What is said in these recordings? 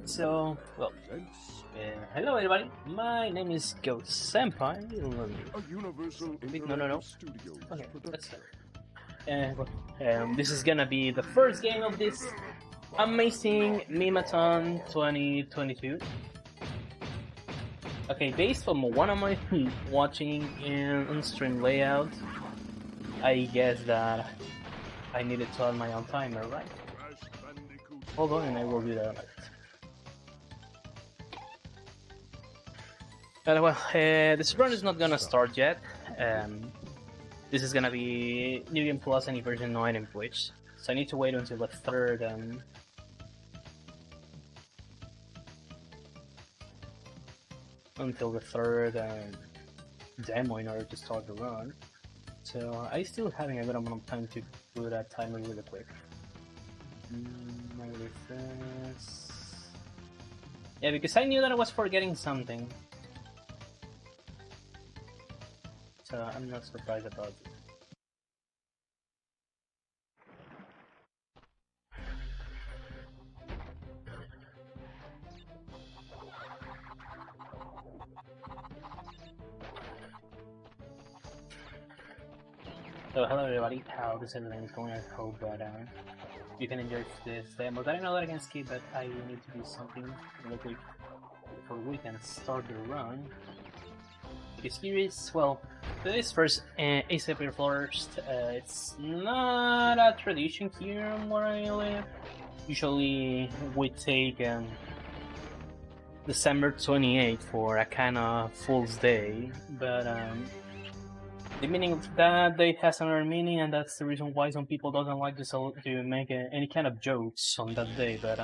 So, well, hello everybody, my name is GhostSenpai. No. Okay, let's start. This is gonna be the first game of this amazing Memeathon 2022. Okay, based on one of my watching in on-stream layout, I guess that I needed to add my own timer, right? Hold on, and I will do that. Well, this run is not gonna start yet. This is gonna be New Game Plus any version 9 in Twitch, so I need to wait until the third demo in order to start the run. So I still having a good amount of time to do that timer really quick. Yeah, because I knew that I was forgetting something. So I'm not surprised about it. So hello everybody, how this everything is going? I hope that you can enjoy this demo. I know that I can skip, but I need to do something real quick before we can start the run. Because here is, well, this first April 1st, it's not a tradition here where I live. Usually we take December 28th for a kind of Fool's Day, but the meaning of that day has another meaning, and that's the reason why some people doesn't like to make any kind of jokes on that day. But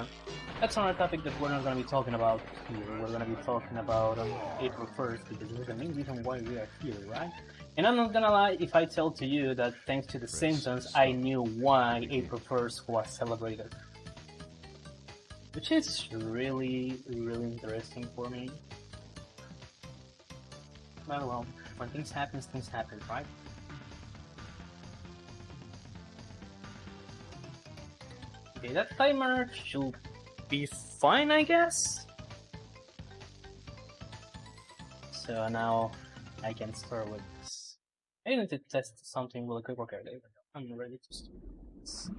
that's another topic that we're not going to be talking about here. We're going to be talking about April 1st, because there's the main reason why we are here, right? And I'm not going to lie if I tell to you that thanks to The Simpsons, I knew why April 1st was celebrated. Which is really, really interesting for me. Well, when things happen, right? Okay, that timer should be fine, I guess. So now I can start with this. I need to test something really quick. Okay, I'm ready to start this.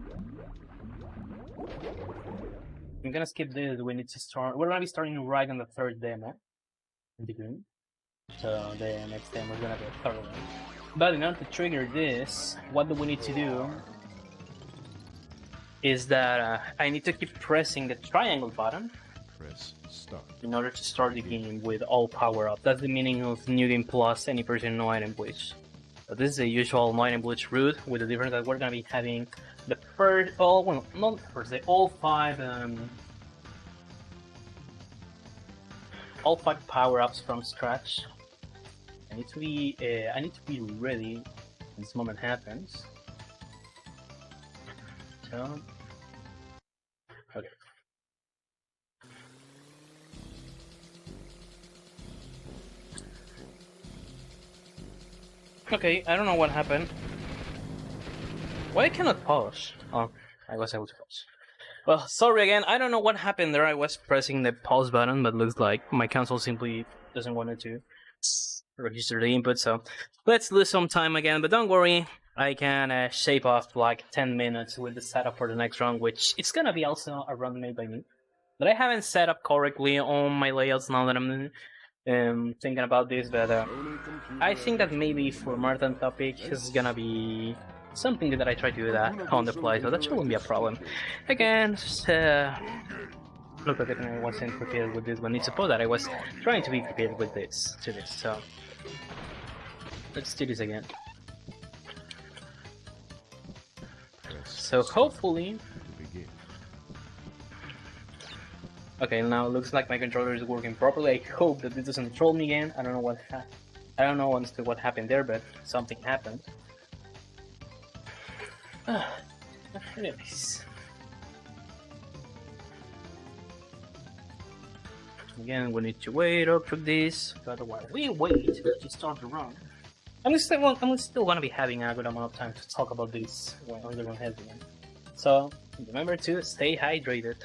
I'm gonna skip this. We need to start. We're gonna be starting right on the third demo in the game. So the next demo is gonna be a third one. But in order to trigger this, what do we need to do is that I need to keep pressing the triangle button. Press start. In order to start the game with all power-up. That's the meaning of New Game Plus any version no item glitch. So this is the usual no item glitch route, with the difference that we're gonna be having the first, all five power-ups from scratch. I need to be ready when this moment happens. So, okay. Okay, I don't know what happened. Why I cannot pause? Oh, I was able to pause. Well, sorry again, I don't know what happened there. I was pressing the pause button, but looks like my console simply doesn't want it to register the input, so let's lose some time again. But don't worry, I can shave off like 10 minutes with the setup for the next run, which it's gonna be also a run made by me. But I haven't set up correctly on my layouts now that I'm thinking about this, but I think that maybe for marathon topic is gonna be something that I try to do that on the fly, so that shouldn't be a problem. Again, look like I wasn't prepared with this one. It's supposed that I was trying to be prepared with this, so let's do this again. So hopefully, okay, now it looks like my controller is working properly. I hope that this doesn't troll me again. I don't know honestly what happened there, but something happened. Anyways. Again, we need to wait up for this, but while we wait to start the run, I'm still gonna be having a good amount of time to talk about this when the run has begun. So remember to stay hydrated.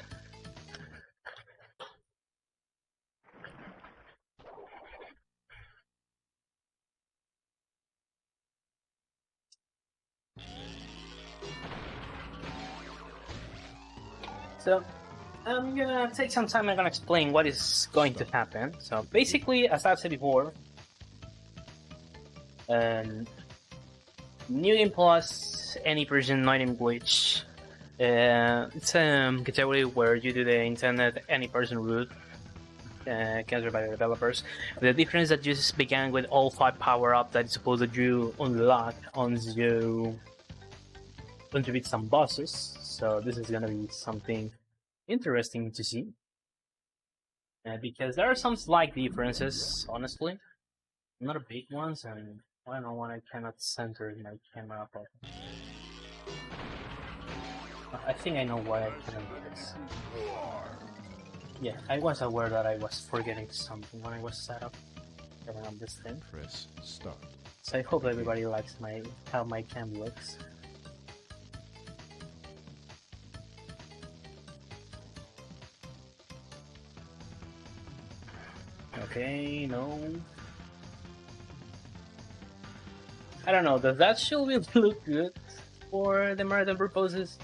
So I'm gonna take some time. I'm gonna explain what is going to happen. So basically, as I've said before, New Game Plus, any version, not in glitch. It's a category where you do the internet any person root, catered by the developers. The difference is that you just began with all 5 power-up that is supposed that you unlock once you beat some bosses. So this is gonna be something interesting to see. Because there are some slight differences, honestly. Not big ones, and I don't know why I cannot center my camera properly. I think I know why I couldn't do this. Yeah, I was aware that I was forgetting something when I was set up around this thing. Press start. So I hope everybody likes how my cam looks. Okay, no. I don't know, does that show look good for the marathon purposes?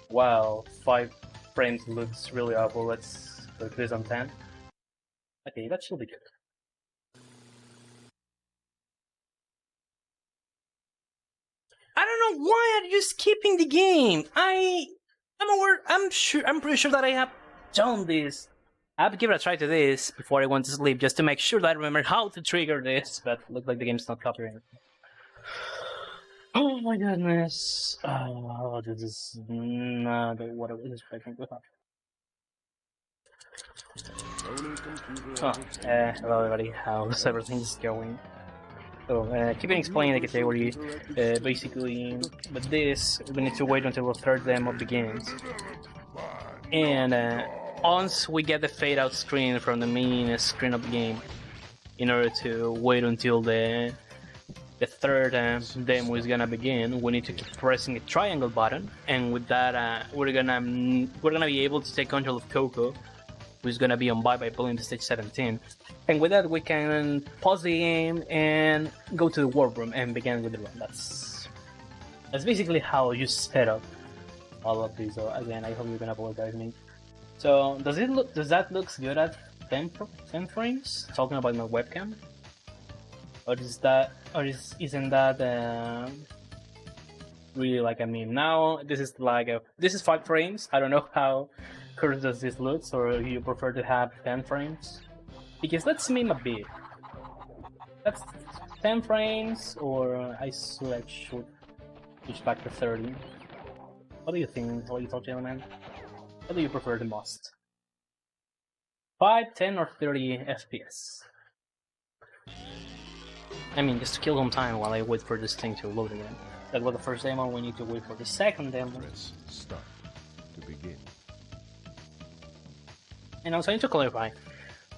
Wow, 5 frames looks really awful. Let's put this on 10. Okay, that should be good. I don't know why are you skipping the game? I'm pretty sure that I have done this. I have to give it a try to this before I went to sleep just to make sure that I remember how to trigger this, but looks like the game's not copying. Oh my goodness. Oh, this is not what I was expecting to happen. Hello everybody, how's everything going? So, keeping explaining the category, basically, with this, we need to wait until the 3rd demo begins. And once we get the fade out screen from the main screen of the game, in order to wait until the 3rd demo is gonna begin, we need to keep pressing the triangle button, and with that, we're gonna be able to take control of Coco, who's gonna be on by pulling the stage 17. And with that, we can pause the game and go to the warp room and begin with the run. That's basically how you set up all of these. So again, I hope you're gonna apologize me. So does that looks good at 10 frames? Talking about my webcam, isn't that really like a meme? Now this is 5 frames. I don't know how current does this looks, or you prefer to have 10 frames? Because let's meme a bit. That's 10 frames, or I should switch back to 30. What do you think, little gentleman? What do you prefer the most? 5, 10, or 30 FPS? I mean, just to kill some time while I wait for this thing to load again. That was the first demo, we need to wait for the 2nd demo. Press start to begin. And also, I need to clarify,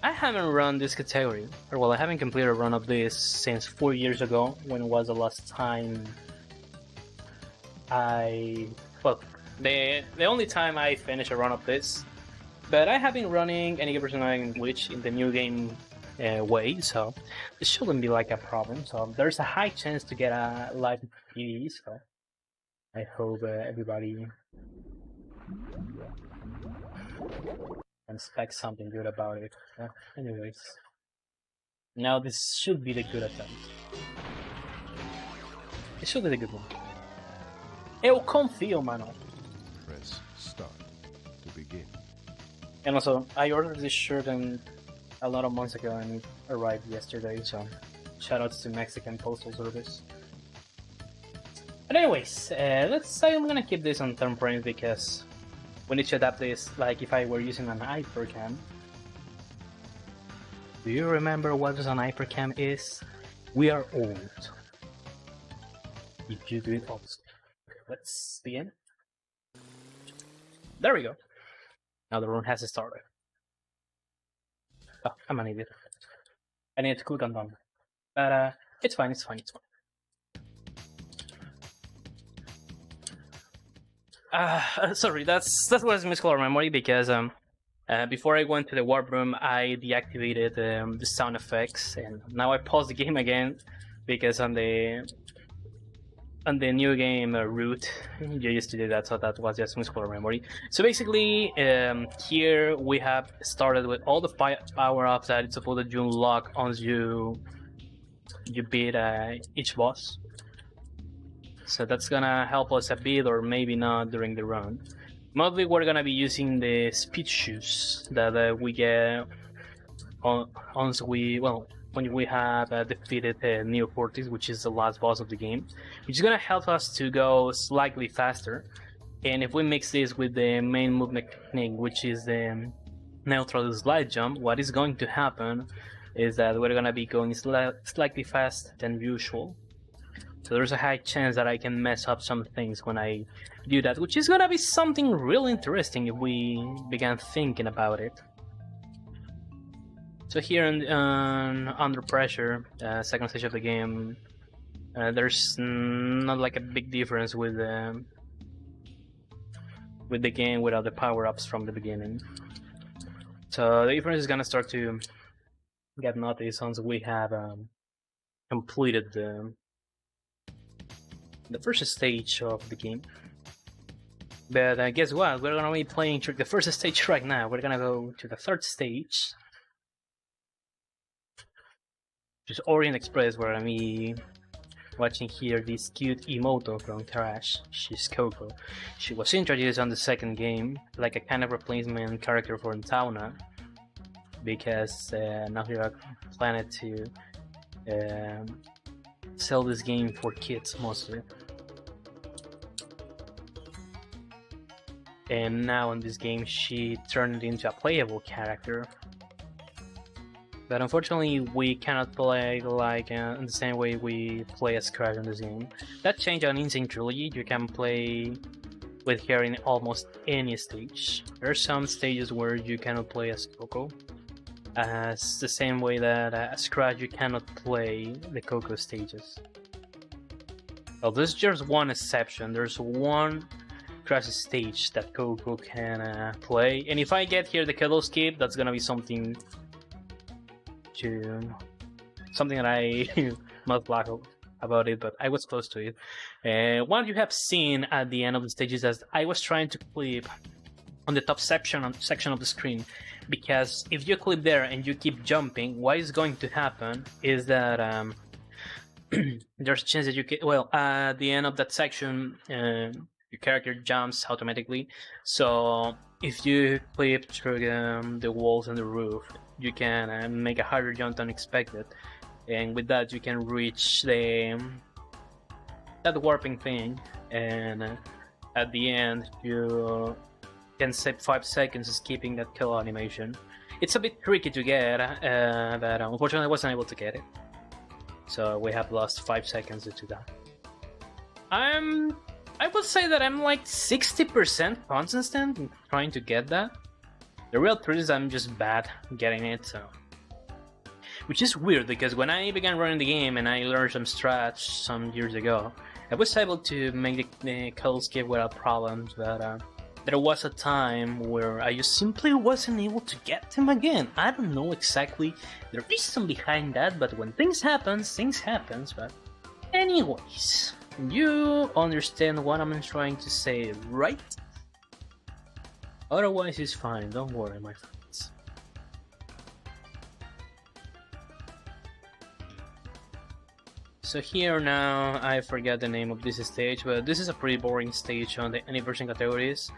I haven't run this category, or well, I haven't completed a run of this since 4 years ago, when was the last time the only time I finished a run of this. But I have been running any person in which in the new game way, so it shouldn't be like a problem. So there's a high chance to get a live PvE, so I hope everybody expect something good about it. Anyways, now this should be the good attempt. It should be the good one. Eu confio, mano. Press start to begin. And also, I ordered this shirt a lot of months ago and it arrived yesterday, so shoutouts to Mexican Postal Service. But anyways, let's say I'm gonna keep this on 10 frames because we need to adapt this like if I were using an hypercam. Do you remember what an hypercam is? We are old. If you do it obviously. Let's begin. There we go. Now the run has started. Oh, I'm an idiot. I need to cool down. But it's fine, it's fine, it's fine. Sorry, that was miscolored memory because before I went to the warp room, I deactivated the sound effects, and now I paused the game again because on the on the new game route, you used to do that, so that was just muscular memory. So basically, here we have started with all the power-ups that it's supposed that you unlock once you beat each boss. So that's gonna help us a bit, or maybe not during the run. Mostly we're gonna be using the speed shoes that we get once when we have defeated Neo Cortex, which is the last boss of the game, which is gonna help us to go slightly faster. And if we mix this with the main movement technique, which is the neutral slide jump, what is going to happen is that we're gonna be going slightly faster than usual. So there's a high chance that I can mess up some things when I do that, which is gonna be something really interesting if we begin thinking about it. So here under pressure, second stage of the game, there's not like a big difference with the game without the power-ups from the beginning. So the difference is gonna start to get noticed once we have completed the first stage of the game. But guess what? We're gonna be playing through the first stage right now. We're gonna go to the third stage, which is Orient Express. We're gonna be watching here this cute emoto from Crash. She's Coco. She was introduced on the second game, like a kind of replacement character for Tauna, because now we are planning to sell this game for kids mostly. And now in this game she turned into a playable character. But unfortunately we cannot play like in the same way we play as Crash in this game. That changed on Insane Trilogy. You can play with her in almost any stage. There are some stages where you cannot play as Coco. As the same way that as Crash you cannot play the Coco stages. Well, there's just one exception. There's one Crash stage that Coco can play, and if I get here the Cuddle Skip, that's gonna be something that I must laugh about it, but I was close to it. What you have seen at the end of the stage is that I was trying to clip on the top section of the screen, because if you clip there and you keep jumping, what is going to happen is that there's a chance that you get, at the end of that section your character jumps automatically. So if you clip through the walls and the roof, you can make a harder jump than expected, and with that you can reach that warping thing, and at the end you can save 5 seconds skipping that kill animation. It's a bit tricky to get, but unfortunately I wasn't able to get it, so we have lost 5 seconds due to that. I would say that I'm like 60% consistent in trying to get that. The real truth is I'm just bad getting it, so. Which is weird, because when I began running the game and I learned some strats some years ago, I was able to make the kill skip without problems, but there was a time where I just simply wasn't able to get them again. I don't know exactly the reason behind that, but when things happen, but anyways. You understand what I'm trying to say, right? Otherwise it's fine, don't worry my friends. So here now, I forgot the name of this stage, but this is a pretty boring stage on the any version categories,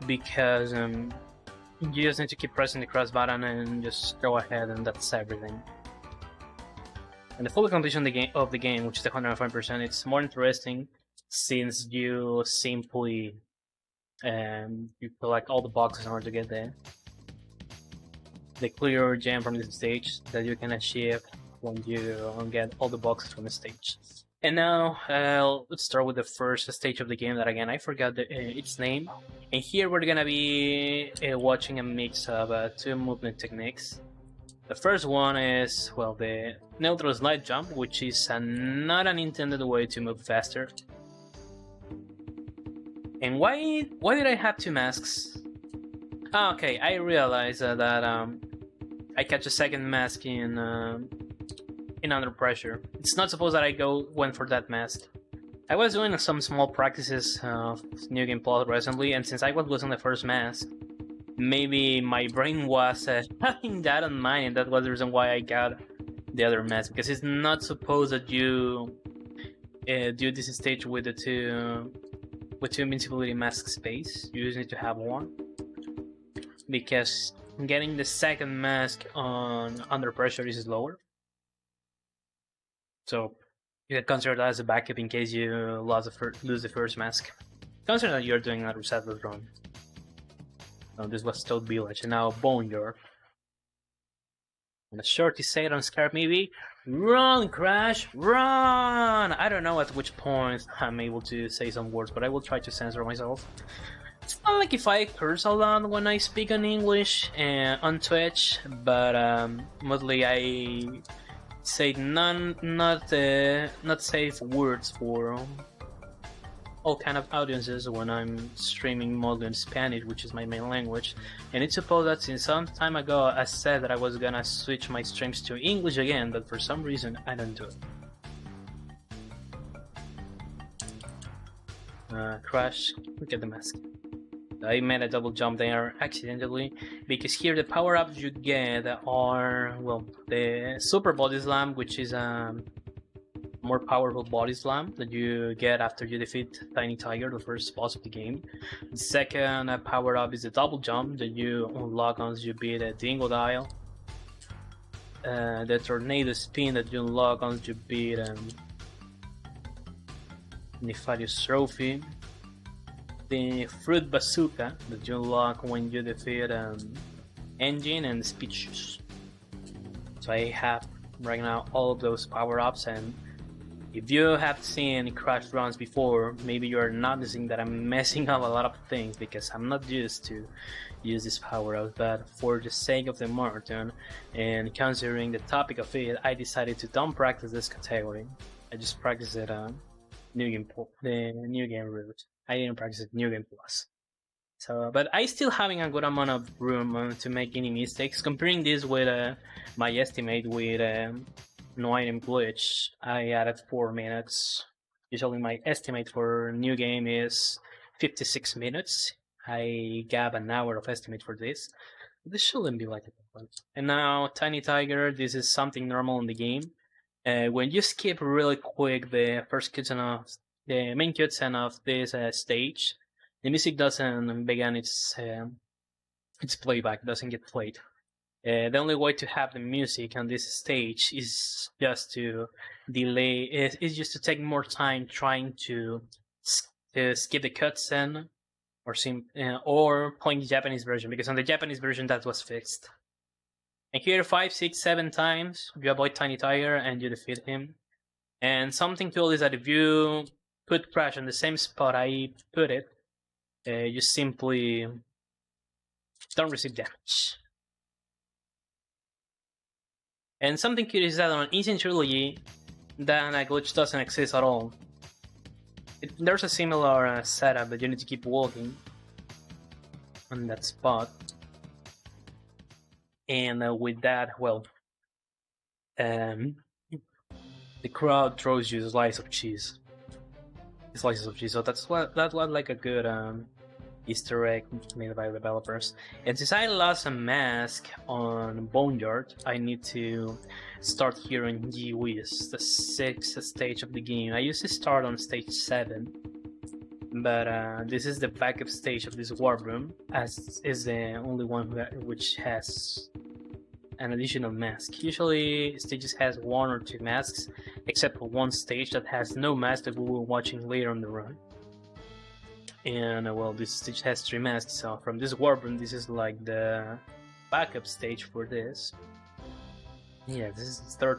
because you just need to keep pressing the cross button and just go ahead, and that's everything. And the full completion of the game, which is 105%, it's more interesting since you simply you collect all the boxes in order to get the clear gem from this stage that you can achieve when you get all the boxes from the stage. And now let's start with the first stage of the game that, again, I forgot its name. And here we're gonna be watching a mix of 2 movement techniques. The first one is, well, the neutral slide jump, which is not an intended way to move faster. And why did I have 2 masks? Ah, okay, I realized that I catch a second mask in Under Pressure. It's not supposed that I went for that mask. I was doing some small practices of New Game Plus recently, and since I was losing the first mask, maybe my brain was having that on mind, and that was the reason why I got the other mask, because it's not supposed that you do this stage with the two invincibility mask space. You just need to have one, because getting the second mask on under pressure is slower. So you can consider that as a backup in case you lose the first mask. Consider that you're doing a resetless run. This was Toad Village, and now Boneyard. And the shorty said on Scarab maybe, "Run, Crash, run!" I don't know at which point I'm able to say some words, but I will try to censor myself. It's not like if I curse a lot when I speak in English on Twitch, but mostly I say not safe words for all kind of audiences when I'm streaming mostly in Spanish, which is my main language. And it's supposed that since some time ago I said that I was gonna switch my streams to English again, but for some reason I don't do it. Crash, look at the mask. I made a double jump there accidentally, because here the power-ups you get are, well, the Super Body Slam, which is a more powerful body slam that you get after you defeat Tiny Tiger, the first boss of the game. The second power-up is the double jump that you unlock once you beat Dingodile. The Tornado Spin that you unlock once you beat Nefarious Trophy. The Fruit Bazooka that you unlock when you defeat Engine and Speeches. So I have right now all of those power-ups, and if you have seen Crash runs before, maybe you're noticing that I'm messing up a lot of things because I'm not used to use this power-up, but for the sake of the marathon and considering the topic of it, I decided to don't practice this category. I just practice it on the New Game route. I didn't practice it New Game Plus. So, but I still having a good amount of room to make any mistakes. Comparing this with my estimate with No Item Glitch, I added 4 minutes. Usually my estimate for New Game is 56 minutes. I gave an hour of estimate for this. This shouldn't be like that. And now Tiny Tiger, this is something normal in the game. When you skip really quick the first cutscene of the main cutscene of this stage, the music doesn't begin its playback, doesn't get played. The only way to have the music on this stage is just to delay, is just to take more time trying to skip the cutscene or playing the Japanese version, because on the Japanese version that was fixed. And here 5, 6, 7 times you avoid Tiny Tiger and you defeat him. And something cool is that if you put Crash in the same spot I put it, you simply don't receive damage. And something curious is that on Insane Trilogy, that glitch doesn't exist at all. There's a similar setup that you need to keep walking on that spot. And with that, well, the crowd throws you slices of cheese. So that was like a good Easter egg made by the developers. And since I lost a mask on Boneyard, I need to start here on G-Wiz, the 6th stage of the game. I used to start on stage 7, but this is the backup stage of this warp room, as is the only one which has an additional mask. Usually stages has 1 or 2 masks, except for one stage that has no mask that we will be watching later on the run. And well, this stage has 3 masks, so from this warp room, this is like the backup stage for this. Yeah, this is the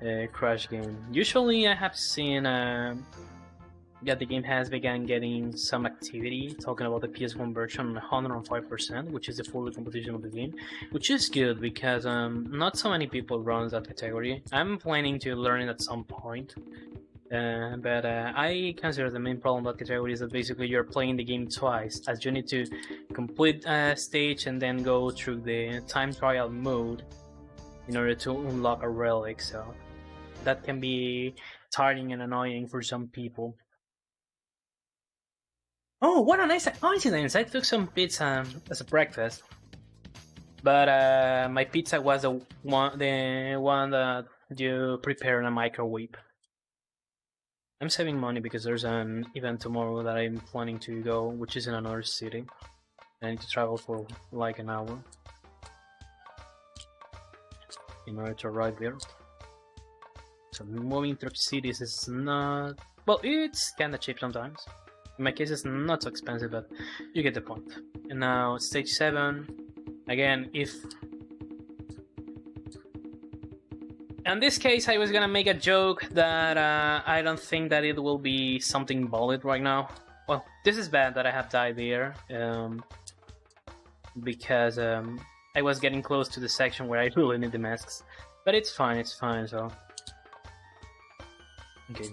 3rd Crash game. Usually I have seen that the game has begun getting some activity, talking about the PS1 version 105%, which is the full completion of the game, which is good because not so many people run that category. I'm planning to learn it at some point, but I consider the main problem with that category is that basically you're playing the game twice, as you need to complete a stage and then go through the time trial mode in order to unlock a relic, so that can be tiring and annoying for some people. Oh, what a nice coincidence! I took some pizza as a breakfast, but my pizza was the one that you prepare in a microwave. I'm saving money because there's an event tomorrow that I'm planning to go, which is in another city. I need to travel for like an hour in order to arrive there. So moving through cities is not... well, it's kinda cheap sometimes. In my case it's not so expensive, but you get the point. And now stage 7. Again, if... in this case I was gonna make a joke that I don't think that it will be something valid right now. Well, this is bad that I have died there. Because I was getting close to the section where I really need the masks. But it's fine, so... okay.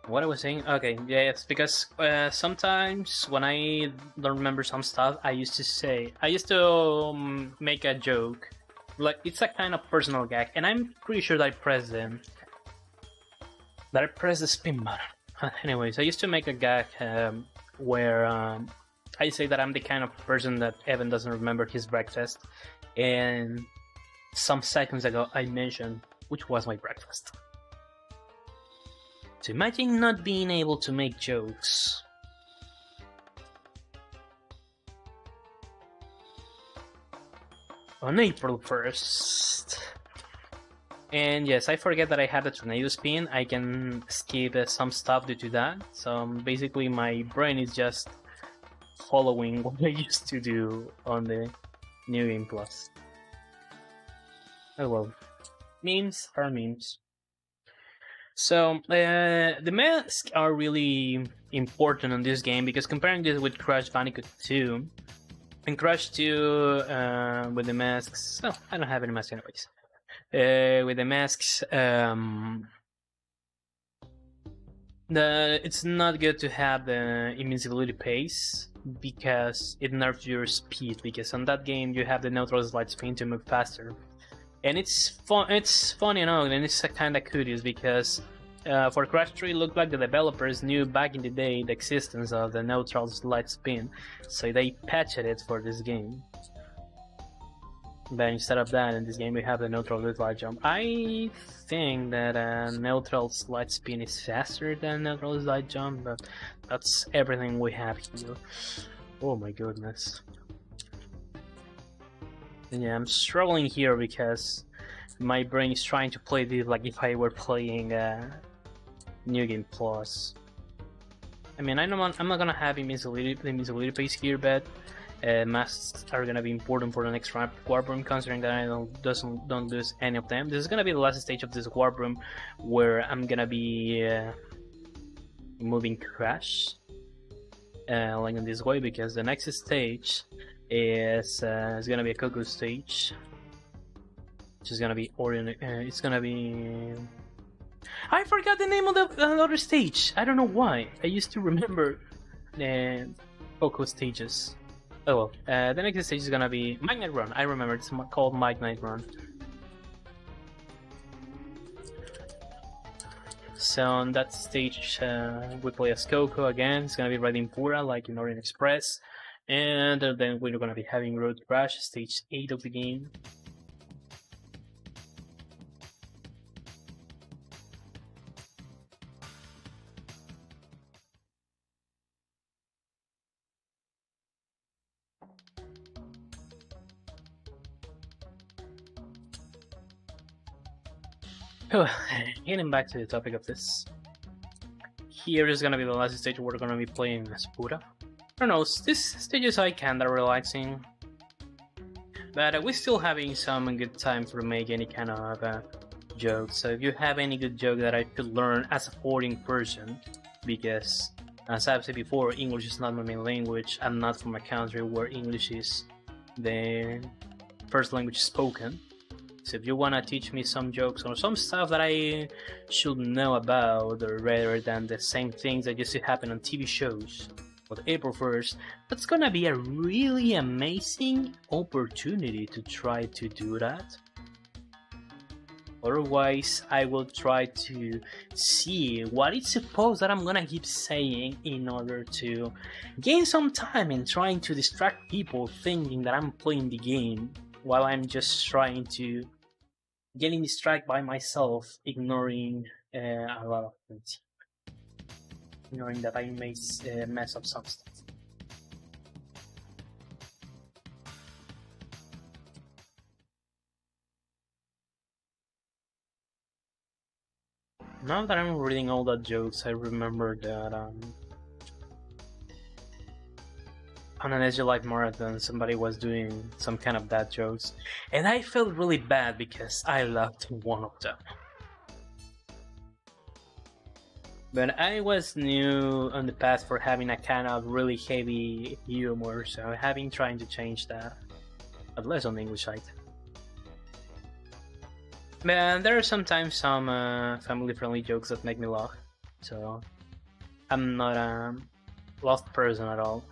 What I was saying? Okay, yeah, it's because sometimes when I don't remember some stuff, I used to make a joke. Like, it's a kind of personal gag, and I'm pretty sure that I pressed the spin button. Anyways, I used to make a gag where I say that I'm the kind of person that Evan doesn't remember his breakfast, and some seconds ago I mentioned which was my breakfast. So imagine not being able to make jokes. On April 1st. And yes, I forget that I had a tornado spin. I can skip some stuff due to that. So basically my brain is just following what I used to do on the New Game Plus. Oh well. Memes are memes. So, the masks are really important in this game, because comparing this with Crash Bandicoot 2, in Crash 2, with the masks... oh, I don't have any masks anyways. With the masks, it's not good to have the invincibility pace, because it nerfs your speed, because on that game you have the neutral slide spin to move faster. And it's funny enough, and it's kinda curious, because for Crash 3 it looked like the developers knew back in the day the existence of the neutral slide spin, so they patched it for this game. But instead of that, in this game we have the neutral slide jump. I think that neutral slide spin is faster than neutral slide jump, but that's everything we have here. Oh my goodness. And yeah, I'm struggling here because my brain is trying to play this like if I were playing New Game Plus. I mean, I'm not gonna have invincibility pace here, but masks are gonna be important for the next warp room, considering that I don't lose any of them. This is gonna be the last stage of this warp room, where I'm gonna be moving Crash like in this way, because the next stage is gonna be a Coco stage, which is gonna be it's gonna be... I forgot the name of the other stage. I don't know why. I used to remember Coco stages. Oh well. The next stage is gonna be Magnet Run. I remember it's called Magnet Run. So on that stage, we play as Coco again. It's gonna be riding Pura like in Orient Express. And then we're gonna be having Road Crash, stage 8 of the game. Getting back to the topic of this. Here is gonna be the last stage we're gonna be playing as Pura. I don't know, this stage is like kinda relaxing, but we're still having some good time to make any kind of joke. So if you have any good joke that I could learn as a foreign person, because as I've said before, English is not my main language. I'm not from a country where English is the first language spoken. So if you wanna teach me some jokes or some stuff that I should know about, or rather than the same things that used to happen on TV shows, with April 1st, that's gonna be a really amazing opportunity to try to do that. Otherwise, I will try to see what it's supposed that I'm gonna keep saying in order to gain some time in trying to distract people thinking that I'm playing the game while I'm just trying to getting distracted by myself, ignoring a lot of things, ignoring that I may mess up some stuff. Now that I'm reading all the jokes, I remember that on an Edge of Life marathon, somebody was doing some kind of bad jokes, and I felt really bad because I loved one of them. But I was new on the path for having a kind of really heavy humor, so I've been trying to change that, at least on the English side. But there are sometimes some family-friendly jokes that make me laugh, so I'm not a lost person at all.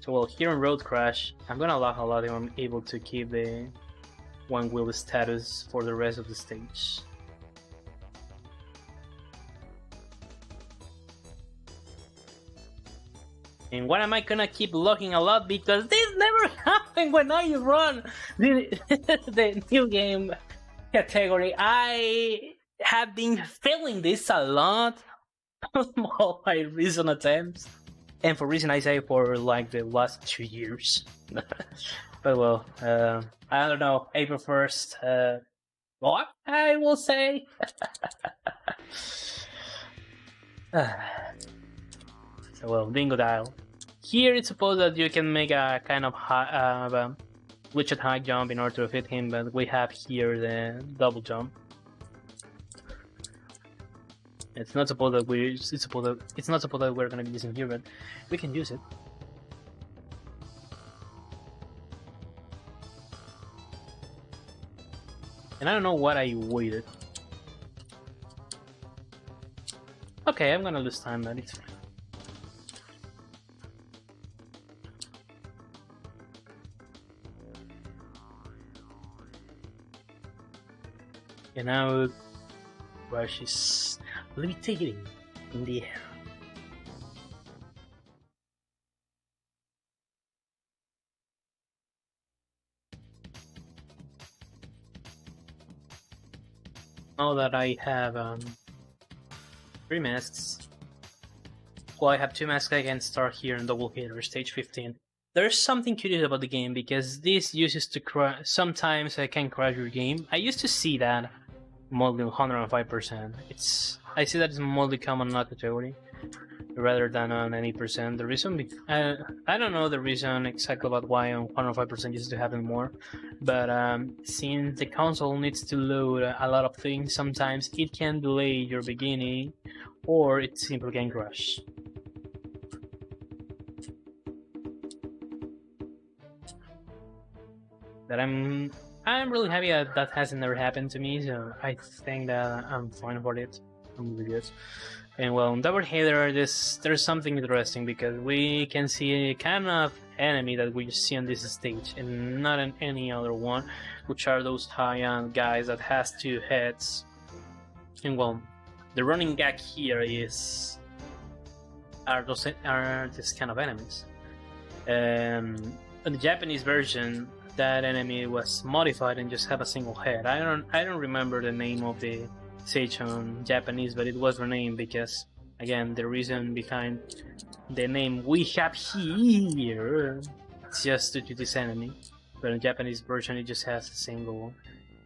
So well, here on Road Crash, I'm gonna laugh a lot if I'm able to keep the one wheel status for the rest of the stage. And why am I gonna keep looking a lot? Because this never happened when I run the new game category. I have been failing this a lot on all my recent attempts. And for reason I say for like the last 2 years. But well, I don't know, April 1st, what I will say. So well, Bingo Dial. Here it's supposed that you can make a kind of high, glitched high jump in order to fit him, but we have here the double jump. It's not supposed that it's not supposed that we're gonna be using here, but we can use it. And I don't know what I waited. Okay, I'm gonna lose time, but it's fine. And now Rush is levitating in the air. Now that I have 3 masks, well, I have 2 masks, I can start here in Double Hitter, stage 15. There's something curious about the game because this uses to crash. Sometimes I can crash your game. I used to see that mostly 105%. I see that it's mostly common in that category rather than on any percent. The reason I don't know the reason exactly about why on 105% used to happen more, but since the console needs to load a lot of things, sometimes it can delay your beginning or it simply can crash. But I'm really happy that hasn't never happened to me, so I think that I'm fine for it. I'm really good. And well, in Double Header, there's something interesting because we can see a kind of enemy that we see on this stage and not in any other one, which are those high-end guys that has 2 heads. And well, the running gag here are this kind of enemies. In the Japanese version, that enemy was modified and just have a single head. I don't remember the name of the stage on Japanese, but it was renamed because, again, the reason behind the name we have here is just due to this enemy. But in the Japanese version, it just has a single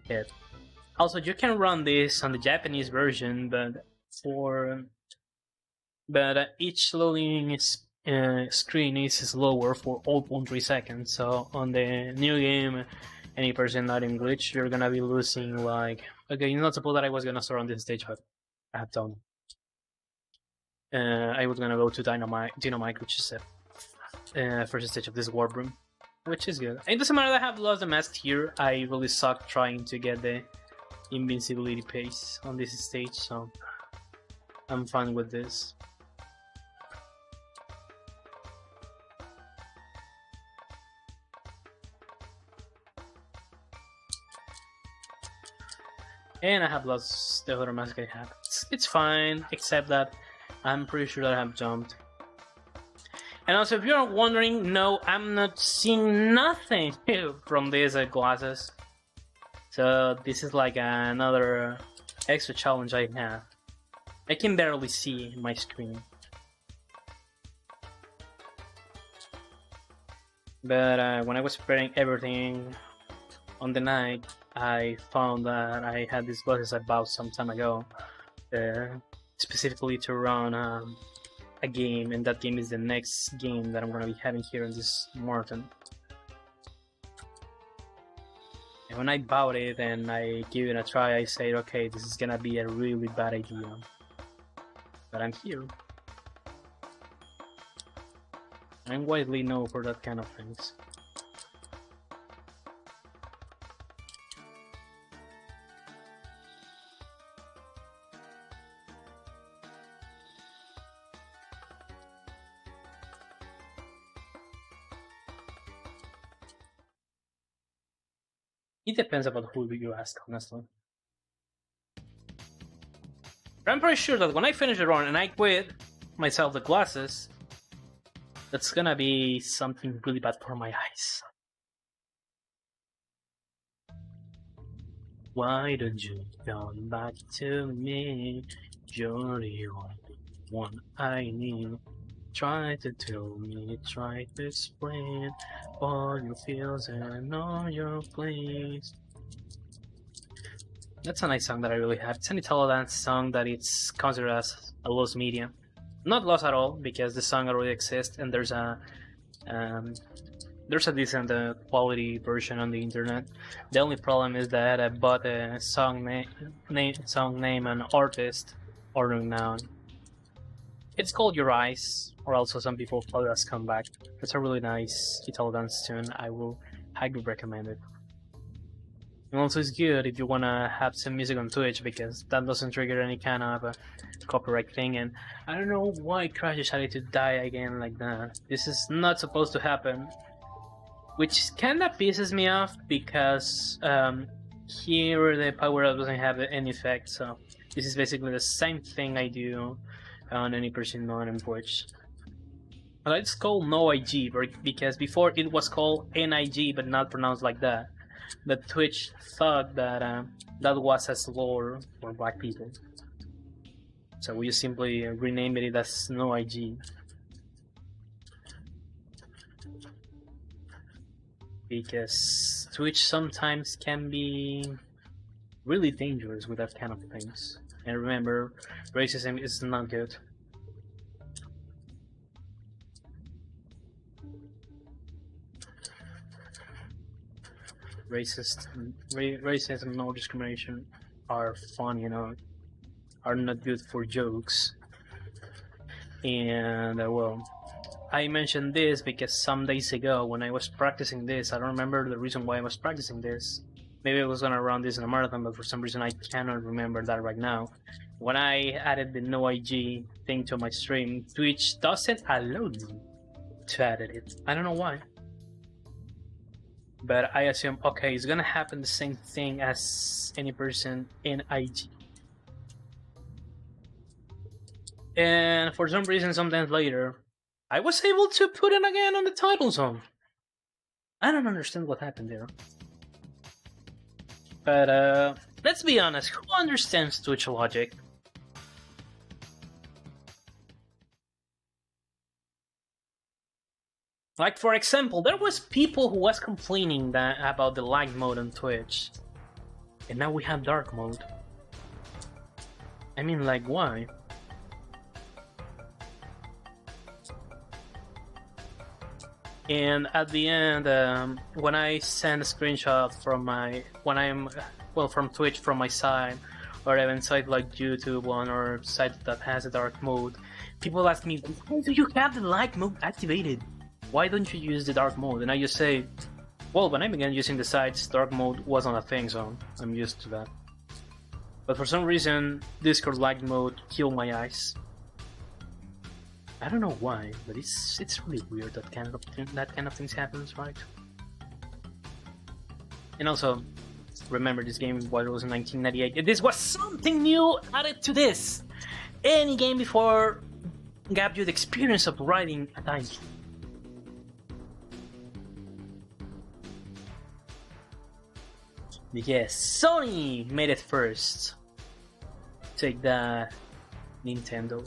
head. Also, you can run this on the Japanese version, but each loading screen is slower for 0.3 seconds. So on the new game, any person not in glitch, you're gonna be losing like. Okay, you're not supposed that I was gonna start on this stage, but I have done. I was gonna go to Dynamite, which is the first stage of this warp room, which is good. It doesn't matter that I have lost the mask here. I really suck trying to get the invincibility pace on this stage, so I'm fine with this. And I have lost the other mask I have. It's fine, except that I'm pretty sure that I have jumped. And also, if you're wondering, no, I'm not seeing nothing from these glasses. So this is like another extra challenge I have. I can barely see my screen. But when I was preparing everything on the night, I found that I had these glasses I bought some time ago, specifically to run a game, and that game is the next game that I'm gonna be having here in this marathon. And when I bought it and I gave it a try, I said, okay, this is gonna be a really bad idea. But I'm here. I'm widely known for that kind of things. It depends about who you ask, honestly. But I'm pretty sure that when I finish the run and I quit myself the glasses, that's gonna be something really bad for my eyes. Why don't you come back to me? You're the only one I need. Try to tell me, try to explain all your feels and all your pleas. That's a nice song that I really have. It's an Italo dance song that it's considered as a lost media. Not lost at all, because the song already exists and there's a decent quality version on the internet. The only problem is that I bought a song name and artist ordering now. It's called Your Eyes, or also some people call it as Comeback. It's a really nice Italo dance tune. I will highly recommend it. And also it's good if you wanna have some music on Twitch, because that doesn't trigger any kind of copyright thing. And I don't know why Crash decided to die again like that. This is not supposed to happen, which kinda pisses me off, because here the power-up doesn't have any effect. So this is basically the same thing I do on any person on Twitch. But it's called No IG, because before it was called NIG, but not pronounced like that. But Twitch thought that that was a slur for black people, so we just simply renamed it as No IG. Because Twitch sometimes can be really dangerous with that kind of things. And remember, racism is not good. Racism and no discrimination are fun, you know, are not good for jokes. And well, I mentioned this because some days ago when I was practicing this, I don't remember the reason why I was practicing this. Maybe I was gonna run this in a marathon, but for some reason I cannot remember that right now. When I added the No IG thing to my stream, Twitch doesn't allow me to add it. I don't know why. But I assume, okay, it's gonna happen the same thing as any person in IG. And for some reason, sometimes later, I was able to put it again on the title zone. I don't understand what happened there. But let's be honest, who understands Twitch logic? Like, for example, there was people who was complaining about the light mode on Twitch, and now we have dark mode. I mean, like, why? And at the end, when I send a screenshot from from Twitch from my side, or even site like YouTube one or site that has a dark mode, people ask me, why do you have the light mode activated? Why don't you use the dark mode? And I just say, well, when I began using the sites, dark mode wasn't a thing, so I'm used to that. But for some reason, Discord light mode killed my eyes. I don't know why, but it's really weird that kind of things happens, right? And also, Remember, this game was in 1998. This was something new added to this. Any game before gave you the experience of riding a dinosaur. Yes, Sony made it first. Take that, Nintendo.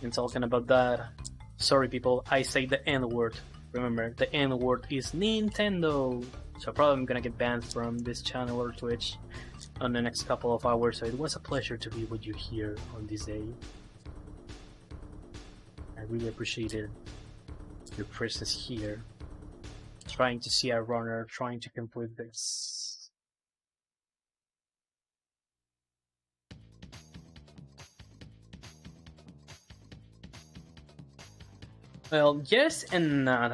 And talking about that, sorry people, I say the N word. Remember, the N word is Nintendo. So probably I'm gonna get banned from this channel or Twitch on the next couple of hours. So it was a pleasure to be with you here on this day. I really appreciated your presence here. Trying to see a runner, trying to complete this. Well, yes and not.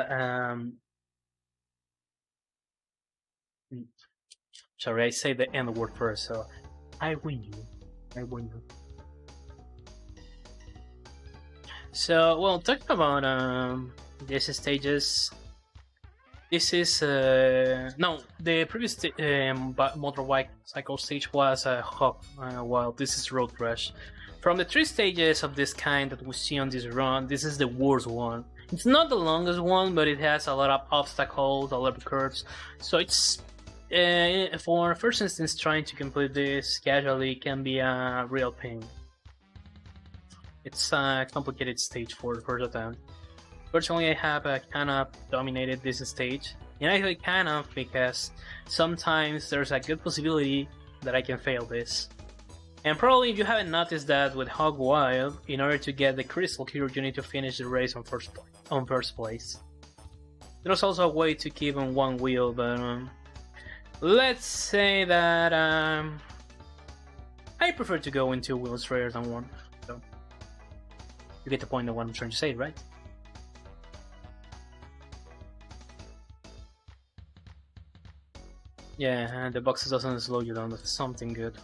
Sorry, I say the N word first, so I win you. I win you. So, well, talking about these stages, this is no, the previous motorcycle stage was a hop, while this is road crash. From the 3 stages of this kind that we see on this run, this is the worst one. It's not the longest one, but it has a lot of obstacles, a lot of curves, so it's for first instance trying to complete this casually can be a real pain. It's a complicated stage for the first attempt. Personally, I have kind of dominated this stage, and I say kind of because sometimes there's a good possibility that I can fail this. And probably if you haven't noticed that with Hog Wild, in order to get the crystal here, you need to finish the race on first place. There's also a way to keep on one wheel, but let's say that I prefer to go in 2 wheels rather than 1. So you get the point of what I'm trying to say, right? Yeah, the box doesn't slow you down, that's something good.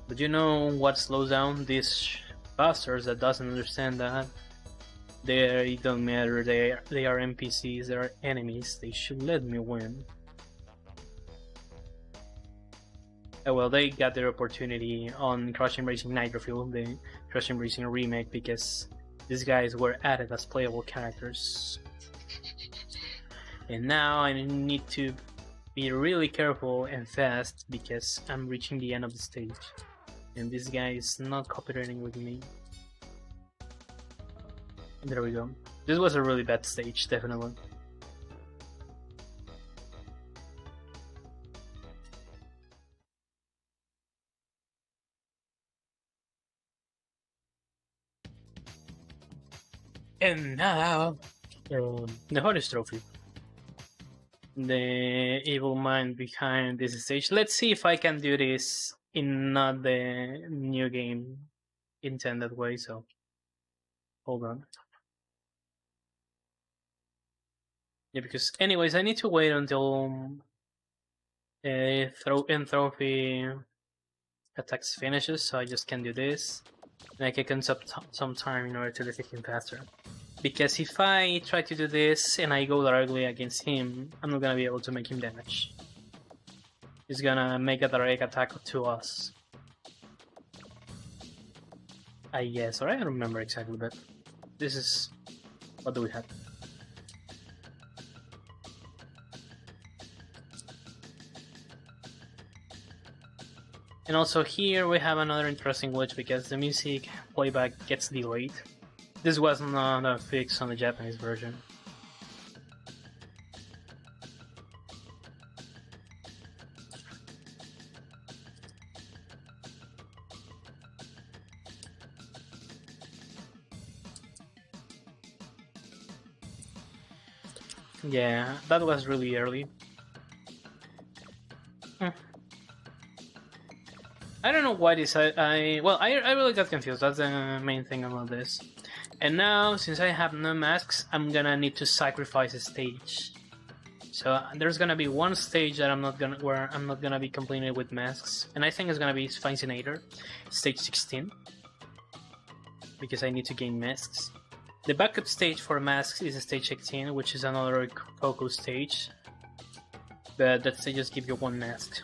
But you know what slows down these bastards that doesn't understand that? They don't matter, they are NPCs, they are enemies, they should let me win. Oh, well, they got their opportunity on Crash Racing Nitro Fuel, the Crash Racing remake, because these guys were added as playable characters. And now I need to be really careful and fast because I'm reaching the end of the stage. And this guy is not cooperating with me. There we go. This was a really bad stage, definitely. And now, the Horus Trophy. The evil mind behind this stage. Let's see if I can do this in not the new game intended way, so hold on. Yeah, because anyways, I need to wait until trophy attacks finishes, so I just can do this. And I can consume some time in order to defeat him faster. Because if I try to do this and I go directly against him, I'm not gonna be able to make him damage. He's gonna make a direct attack to us. I guess, or I don't remember exactly, but this is... what do we have? And also here we have another interesting glitch because the music playback gets delayed. This was not a fix on the Japanese version. Yeah, that was really early. I don't know why this. I really got confused. That's the main thing about this. And now, since I have no masks, I'm gonna need to sacrifice a stage. So there's gonna be one stage that I'm not gonna be completing with masks, and I think it's gonna be Fascinator, stage 16, because I need to gain masks. The backup stage for masks is stage 18, which is another Coco stage. But that stage just gives you one mask.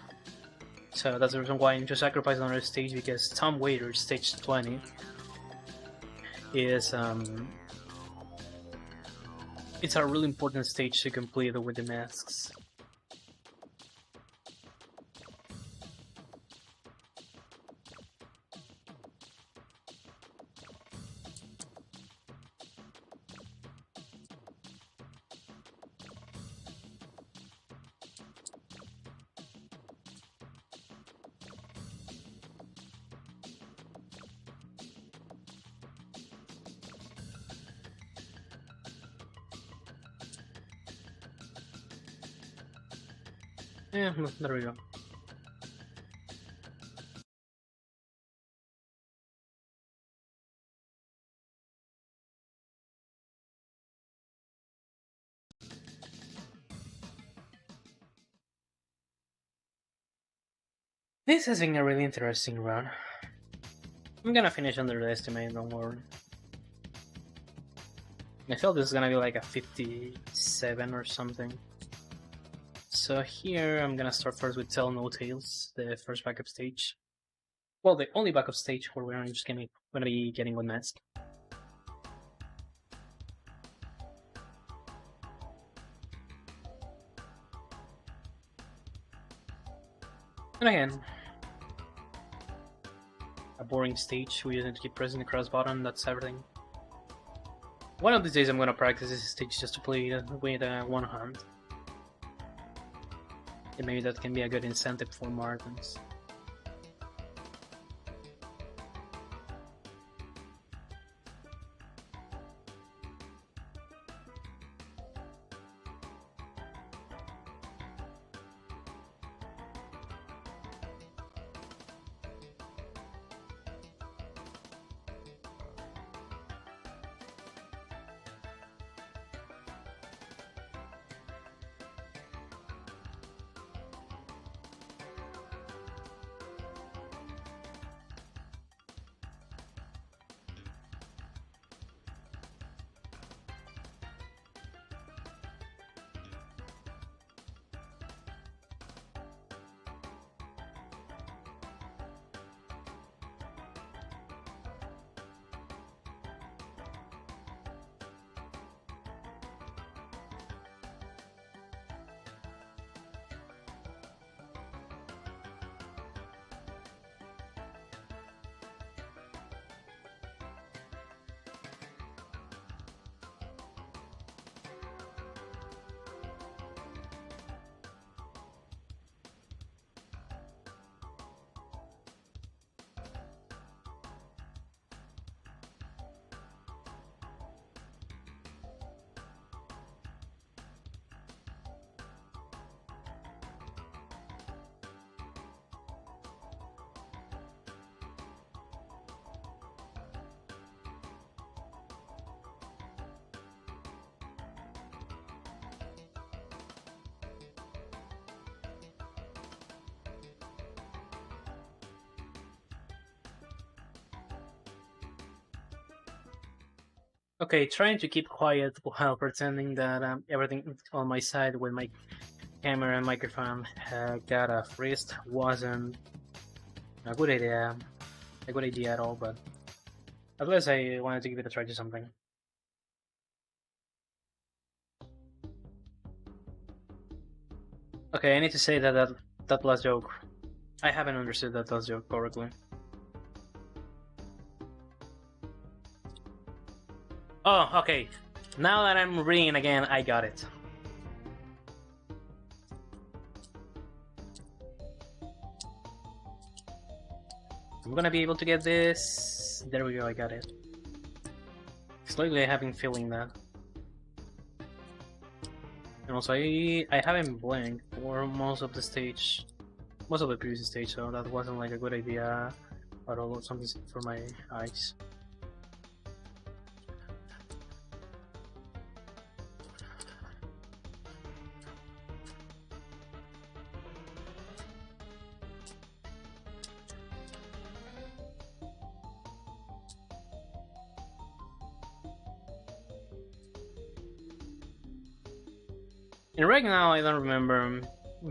So that's the reason why I need to sacrifice another stage, because Tom Waiter, stage 20, is it's a really important stage to complete with the masks. Yeah, there we go. This has been a really interesting run. I'm gonna finish under the estimate, don't worry. I feel this is gonna be like a 57 or something. So here I'm gonna start first with Tell No Tales, the first backup stage. Well, the only backup stage where we're just gonna be getting one mask. And again, a boring stage. We just need to keep pressing the cross button, that's everything. One of these days I'm gonna practice this stage just to play it with one hand. And maybe that can be a good incentive for marathons. Okay, trying to keep quiet while pretending that everything on my side with my camera and microphone got a freeze wasn't a good idea. A good idea at all, but at least I wanted to give it a try to something. Okay, I need to say that last joke, I haven't understood that last joke correctly. Oh, okay. Now that I'm reading again, I got it. I'm gonna be able to get this. There we go, I got it. Slightly I have been feeling that. And also I haven't blinked for most of the stage. Most of the previous stage, so that wasn't like a good idea at all, something for my eyes. And right now, I don't remember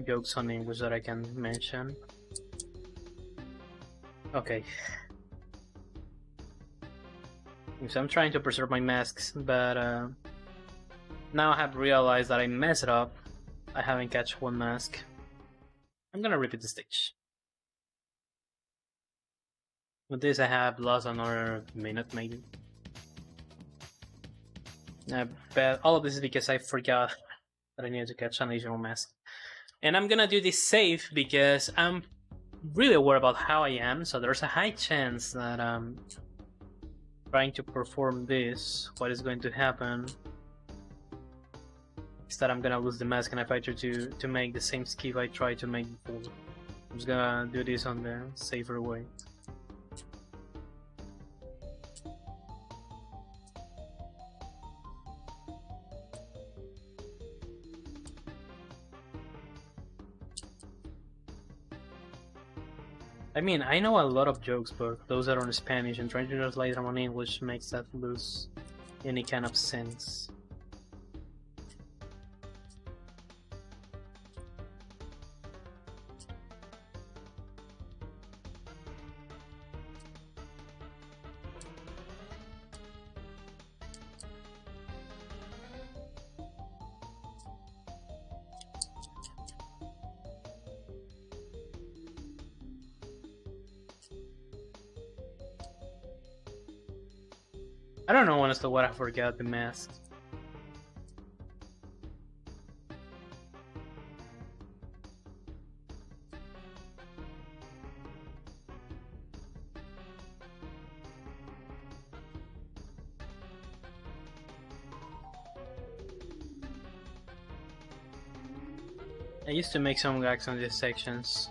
jokes on English that I can mention. Okay. So I'm trying to preserve my masks, but now I have realized that I messed it up. I haven't catch one mask. I'm gonna repeat the stage. With this, I have lost another minute, maybe. But all of this is because I forgot that I needed to catch an additional mask. And I'm gonna do this safe because I'm really aware about how I am, so there's a high chance that I'm trying to perform this. What is going to happen is that I'm gonna lose the mask, and if I try to make the same skip I tried to make before. I'm just gonna do this on the safer way. I mean, I know a lot of jokes, but those are on Spanish, and trying to translate them on English makes that lose any kind of sense. I don't know honestly what I forgot the mask. I used to make some gags on these sections,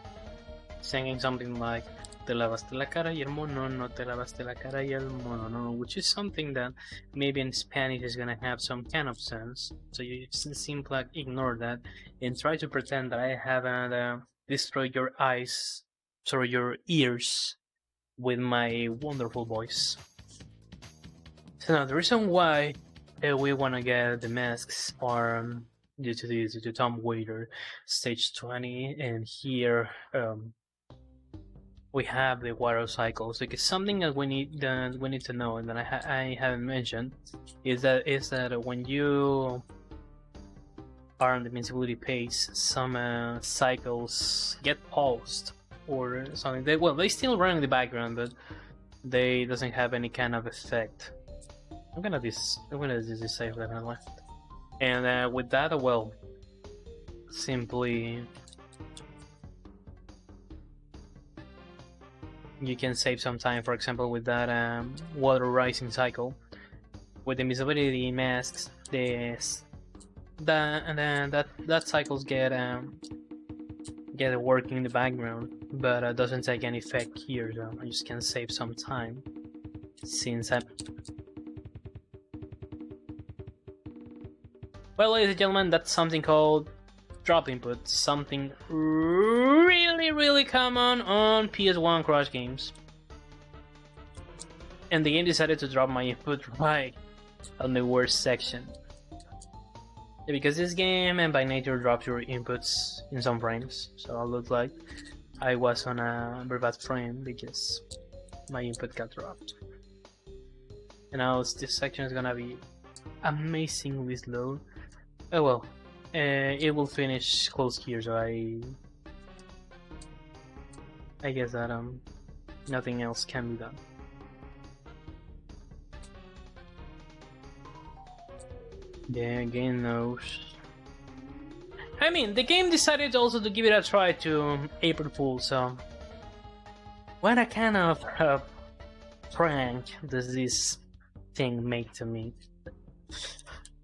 singing something like "Te lavaste la cara y el mono no, te lavaste la cara y el mono no," which is something that maybe in Spanish is gonna have some kind of sense. So you simply ignore that and try to pretend that I haven't destroyed your eyes, sorry, your ears, with my wonderful voice. So now the reason why we wanna get the masks are due to Tom Waiter, stage 20, and here we have the water cycles. Because something that we need to know, and that I haven't mentioned, is that when you are on the invincibility pace, some cycles get paused or something. They still run in the background, but they doesn't have any kind of effect. I'm gonna disable definitely. And with that, well, simply you can save some time. For example, with that water rising cycle, with the invisibility masks, that cycles get working in the background, but doesn't take any effect here. So I just can save some time since I'm. Well, ladies and gentlemen, that's something called drop input, something really common on PS1 crash games. And the game decided to drop my input right on the worst section. Yeah, because this game and by nature drops your inputs in some frames, so it looked like I was on a very bad frame because my input got dropped. And now this section is gonna be amazingly slow. Oh well, it will finish close here, so I guess that nothing else can be done. The game knows. I mean, the game decided also to give it a try to April Fool, so what a kind of prank does this thing make to me?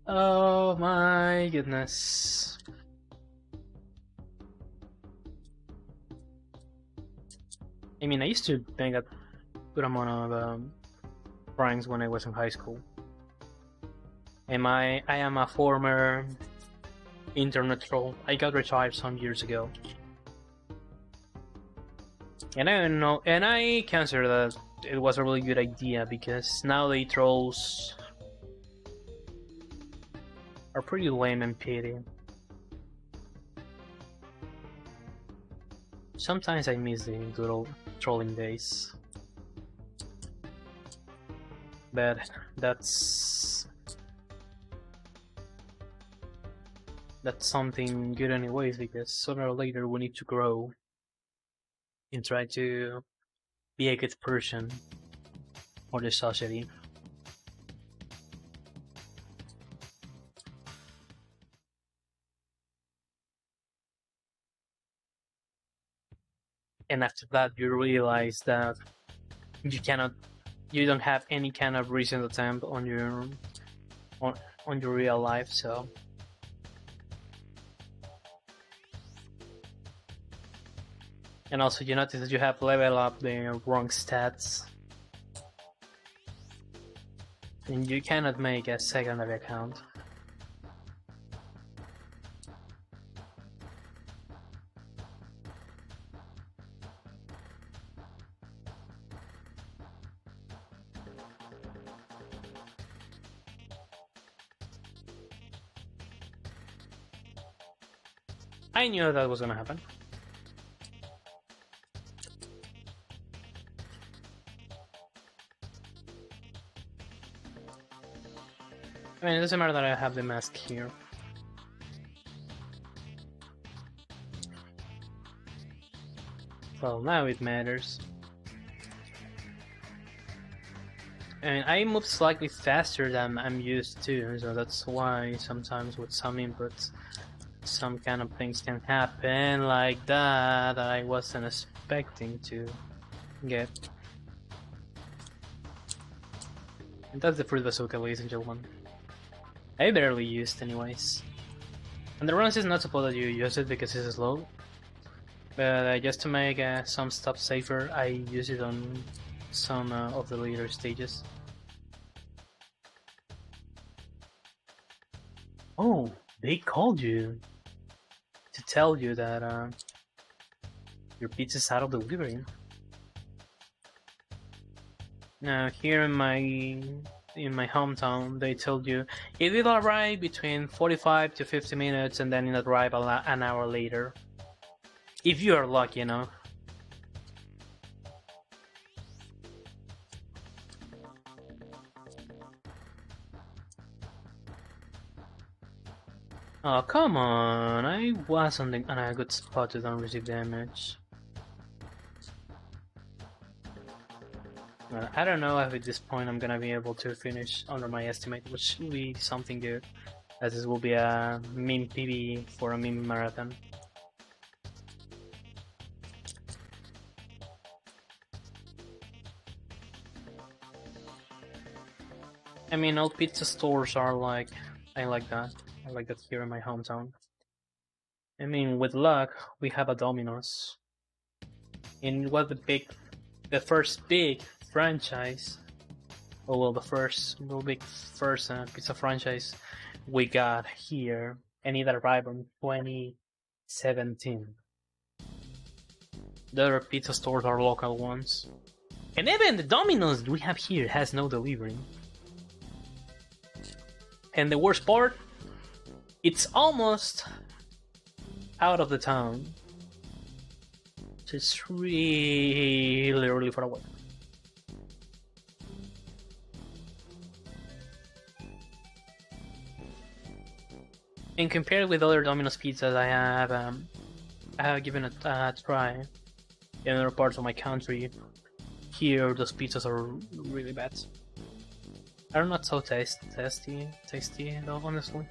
Oh my goodness. I mean, I used to make a good amount of pranks when I was in high school. And I am a former internet troll. I got retired some years ago. And I don't know, and I consider that it was a really good idea because nowadays trolls are pretty lame and petty. Sometimes I miss the good old trolling days. But that's something good anyways, because sooner or later we need to grow and try to be a good person for the society. And after that you realize that you don't have any kind of recent attempt on your real life, so and also you notice that you have leveled up the wrong stats and you cannot make a secondary account. I knew that was gonna happen. I mean, it doesn't matter that I have the mask here. Well, now it matters. I mean, I move slightly faster than I'm used to, so that's why sometimes with some inputs, some kind of things can happen like that I wasn't expecting to get. And that's the fruit bazooka, ladies and gentlemen. I barely used anyways. And the runs is not supposed that you use it because it's slow, but just to make some stuff safer, I use it on some of the later stages. Oh, they called you to tell you that your pizza's out of delivery. Now here in my hometown, they told you it will arrive between 45 to 50 minutes, and then it arrive an hour later. If you are lucky, you know. Oh, come on, I was on a good spot to don't receive damage. Well, I don't know if at this point I'm gonna be able to finish under my estimate, which will be something good, as this will be a meme PB for a meme marathon. I mean, all pizza stores are like, I like that here in my hometown. I mean, with luck, we have a Domino's. And what the first big franchise, oh well, the first pizza franchise we got here, and it arrived in 2017. The other pizza stores are local ones. And even the Domino's we have here has no delivery. And the worst part, it's almost out of the town. It's really far away. And compared with other Domino's pizzas I have given a try in other parts of my country, here those pizzas are really bad. Are not so tasty though, honestly.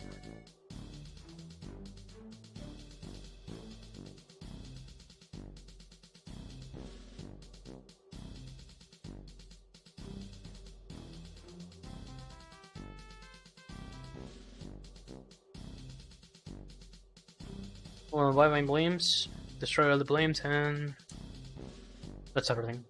Well, buy my blames, destroy all the blames, and that's everything.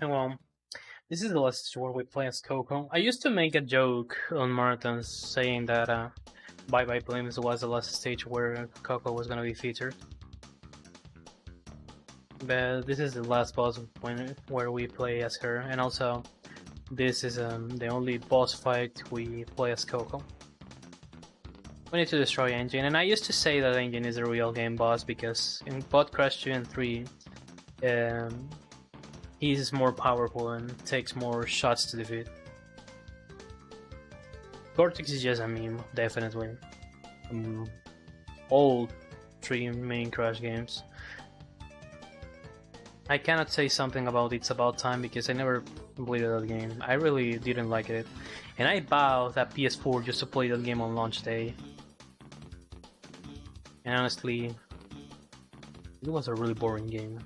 And well, This is the last stage where we play as Coco. I used to make a joke on marathons saying that Bye Bye Blims was the last stage where Coco was gonna be featured. But this is the last boss where we play as her, and also this is the only boss fight we play as Coco. We need to destroy Engine, and I used to say that Engine is a real game boss because in both Crash 2 and 3, he's more powerful and takes more shots to defeat. Cortex is just a meme, definitely. All 3 main Crash games. I cannot say something about It's About Time because I never completed that game. I really didn't like it. And I bought that PS4 just to play that game on launch day. And honestly, it was a really boring game.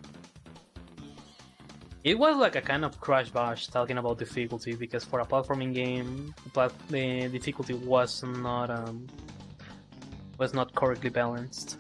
It was like a kind of Crash Bash talking about difficulty because for a platforming game, the difficulty was not correctly balanced.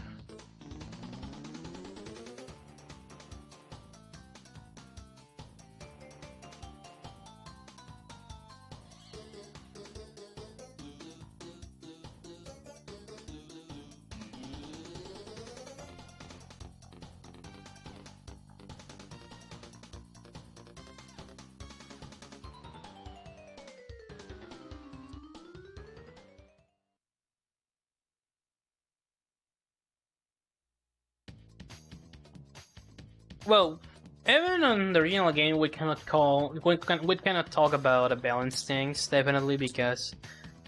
Well, even on the original game, we cannot talk about a balance things definitely because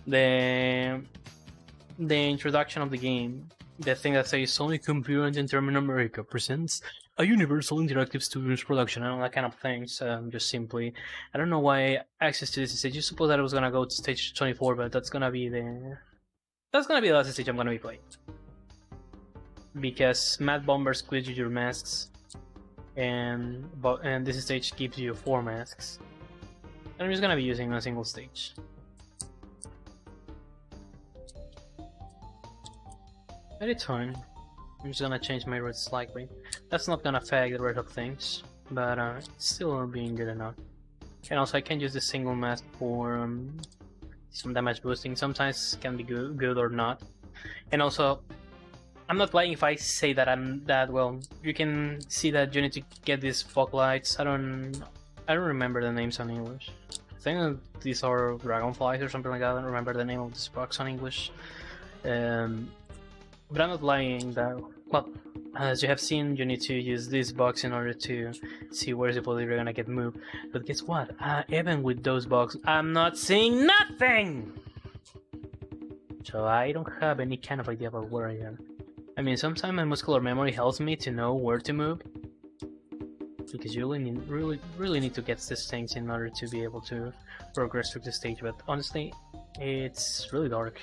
the introduction of the game, the thing that says Sony Computer Entertainment America presents a Universal Interactive Studios production and all that kind of things. Just simply, I don't know why access to this stage. You suppose that I was gonna go to stage 24, but that's gonna be the last stage I'm gonna be playing because Mad Bombers clears you your masks. And this stage gives you 4 masks. And I'm just gonna be using a single stage. But it's fine. I'm just gonna change my routes slightly. That's not gonna affect the rest of things, but it's still being good enough. And also I can use the single mask for some damage boosting. Sometimes can be good or not. And also, I'm not lying if I say that I'm that well. You can see that you need to get these fog lights. I don't remember the names on English. I think these are dragonflies or something like that. I don't remember the name of this box on English. But I'm not lying that, well, as you have seen, you need to use this box in order to see where supposedly you're gonna get moved. But guess what? Even with those boxes, I'm not seeing nothing! So I don't have any kind of idea about where I am. I mean, sometimes my muscular memory helps me to know where to move, because you really need to get these things in order to be able to progress through the stage. But honestly, it's really dark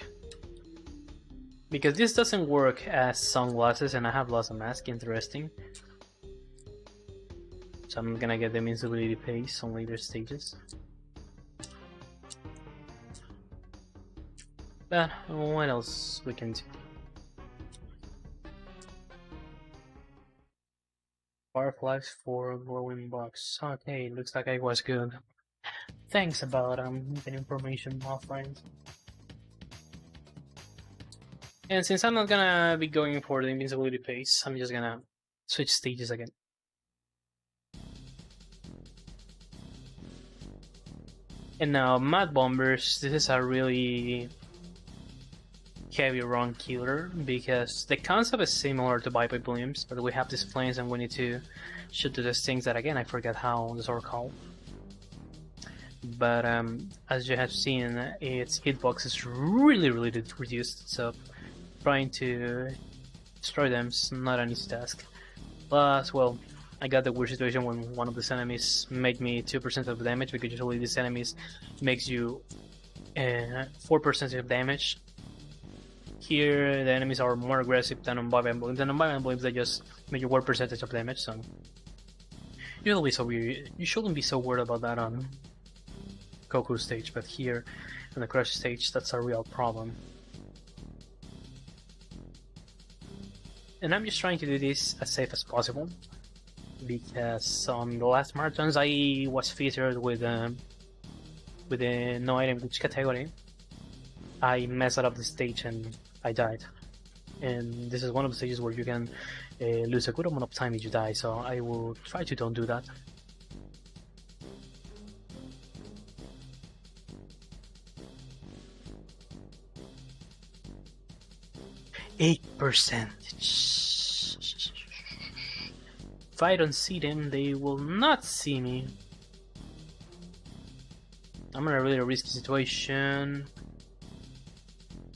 because this doesn't work as sunglasses, and I have lost a mask. Interesting. So I'm gonna get the invincibility pace on later stages. But what else we can do? Fireflies for glowing box. Okay, looks like I was good. Thanks about the information, my friends. And since I'm not gonna be going for the invincibility pace, I'm just gonna switch stages again. And now, Mad Bombers, this is a really heavy run killer because the concept is similar to Bye Bye Blims, but we have these flames and we need to shoot to these things that, again, I forget how these are called. But as you have seen, its hitbox is really reduced, so trying to destroy them is not an easy task. Plus, well, I got the weird situation when one of these enemies made me 2% of damage, because usually these enemies makes you 4% of damage. Here, the enemies are more aggressive than on Bye Bye Blims, and on Bye Bye Blims they just make you 1% of damage, so you shouldn't be so worried about that on Coco stage, but here on the Crash stage, that's a real problem. And I'm just trying to do this as safe as possible. because on the last marathons I was featured with the no item glitch category. I messed up the stage and I died. And this is one of the stages where you can lose a good amount of time if you die, so I will try to don't do that. %. If I don't see them, they will not see me. I'm in a really risky situation.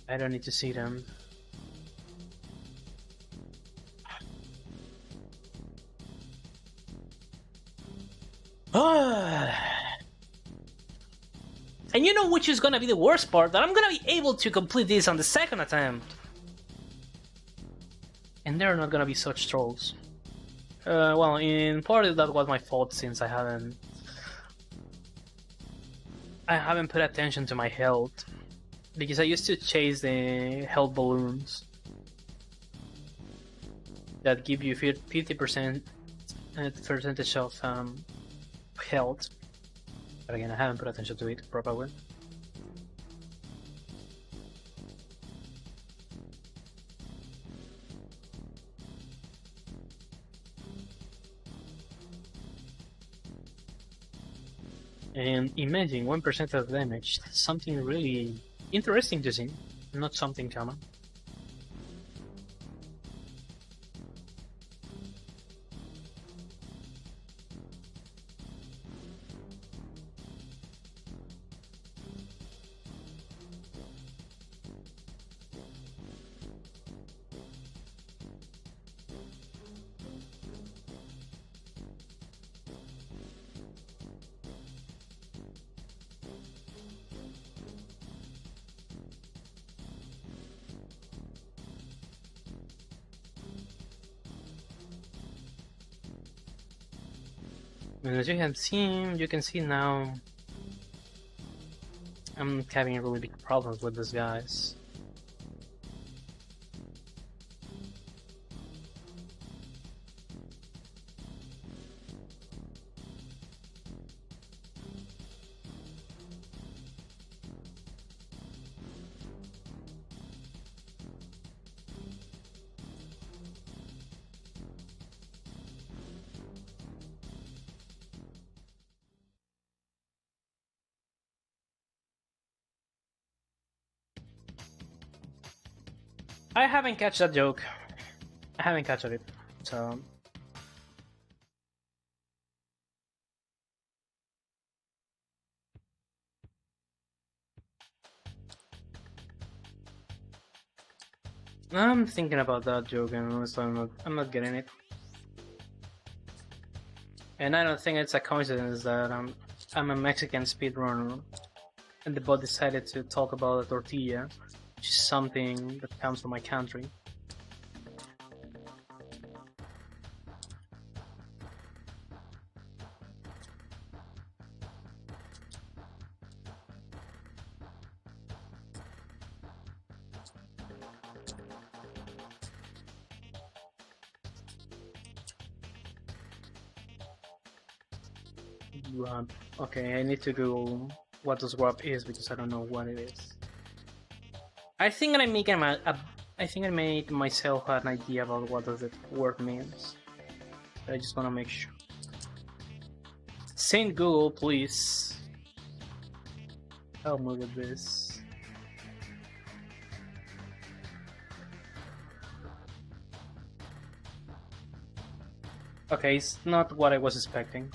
I don't need to see them. And you know which is gonna be the worst part? That I'm gonna be able to complete this on the second attempt. And they're not gonna be such trolls. Well, in part that was my fault since I haven't paid attention to my health. Because I used to chase the health balloons that give you 50% percentage of health. But again, I haven't put attention to it properly. And imagine 1% of damage. That's something really interesting to see, not something common. And as you can see now, I'm having really big problems with these guys. I haven't catch that joke. I haven't catched it, so. I'm thinking about that joke and honestly I'm not getting it. And I don't think it's a coincidence that I'm a Mexican speedrunner and the bot decided to talk about a tortilla, which is something that comes from my country. Okay, I need to Google what this grab is because I don't know what it is. I think I made myself an idea about what does the word means. I just want to make sure. Saint Google, please help me with this. Okay, it's not what I was expecting.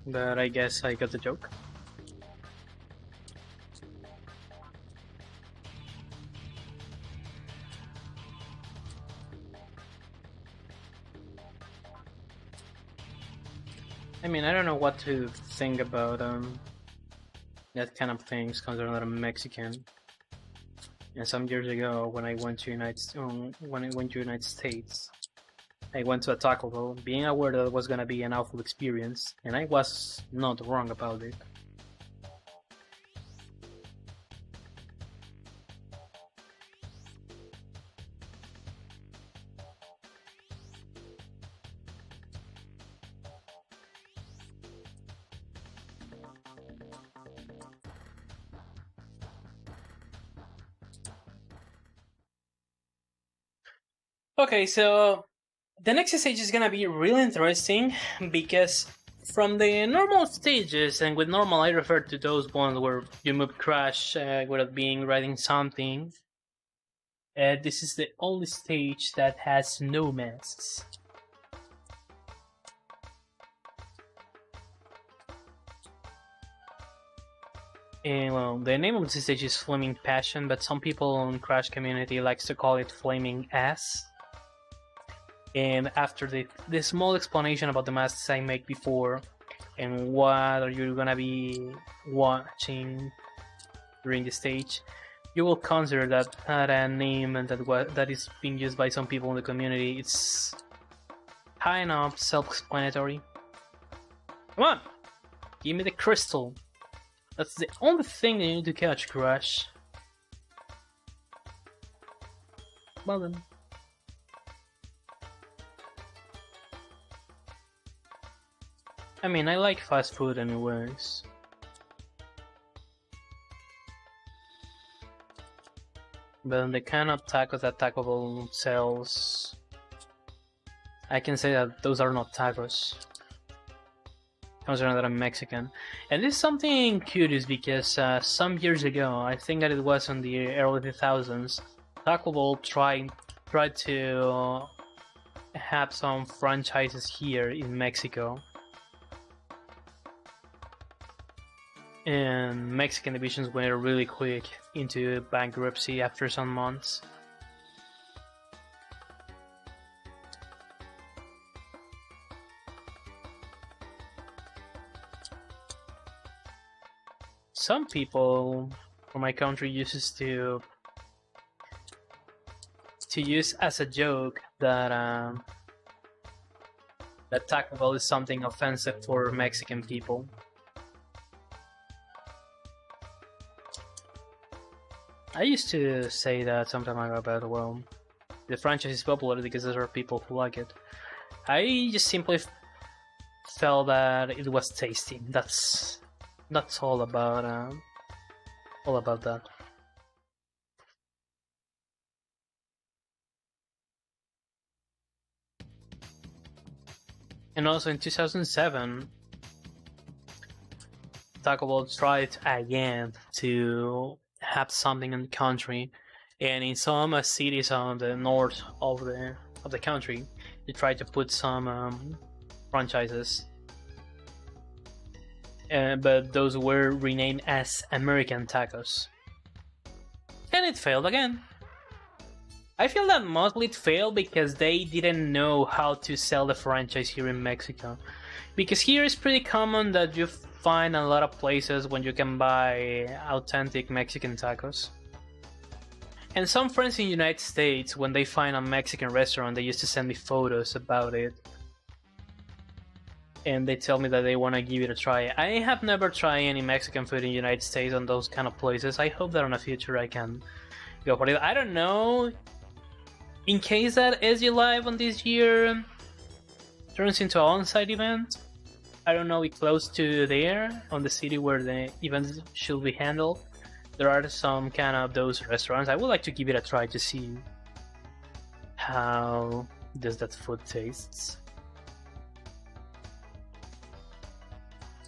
But I guess I got the joke. I mean, I don't know what to think about that kind of things, considering that I'm Mexican. And some years ago, when I went to United States, I went to a Taco Bell, being aware that it was gonna be an awful experience, and I was not wrong about it. Okay, so the next stage is gonna be really interesting because from the normal stages, and with normal I refer to those ones where you move crash without being riding something. This is the only stage that has no masks. And well, the name of this stage is Flaming Passion, but some people in Crash community likes to call it Flaming Ass. And after the small explanation about the masks I made before, and what are you gonna be watching during the stage, you will consider that a name that is being used by some people in the community. It's kind of self-explanatory. Come on, give me the crystal. That's the only thing you need to catch, Crash. Well then. I mean, I like fast food anyways. But the kind of tacos that Taco Bell sells, I can say that those are not tacos, considering that I'm Mexican. And this is something curious because some years ago, I think that it was in the early 2000s, Taco Bell tried to have some franchises here in Mexico. And Mexican divisions went really quick into bankruptcy after some months. Some people from my country uses to use as a joke that that Taco Bell is something offensive for Mexican people. I used to say that sometime ago about, well, the franchise is popular because there are people who like it. I just simply felt that it was tasty. That's all about that. And also in 2007, Taco Bell tried again to have something in the country, and in some cities on the north of the country, they tried to put some franchises, but those were renamed as American Tacos, and it failed again. I feel that mostly it failed because they didn't know how to sell the franchise here in Mexico, because here it's pretty common that you find a lot of places when you can buy authentic Mexican tacos. And some friends in the United States, when they find a Mexican restaurant, they used to send me photos about it. And they tell me that they want to give it a try. I have never tried any Mexican food in the United States on those kind of places. I hope that in the future I can go for it. I don't know. In case that SG Live on this year turns into an on-site event, I don't know, it's close to there, on the city where the events should be handled. There are some kind of those restaurants. I would like to give it a try to see how does that food tastes.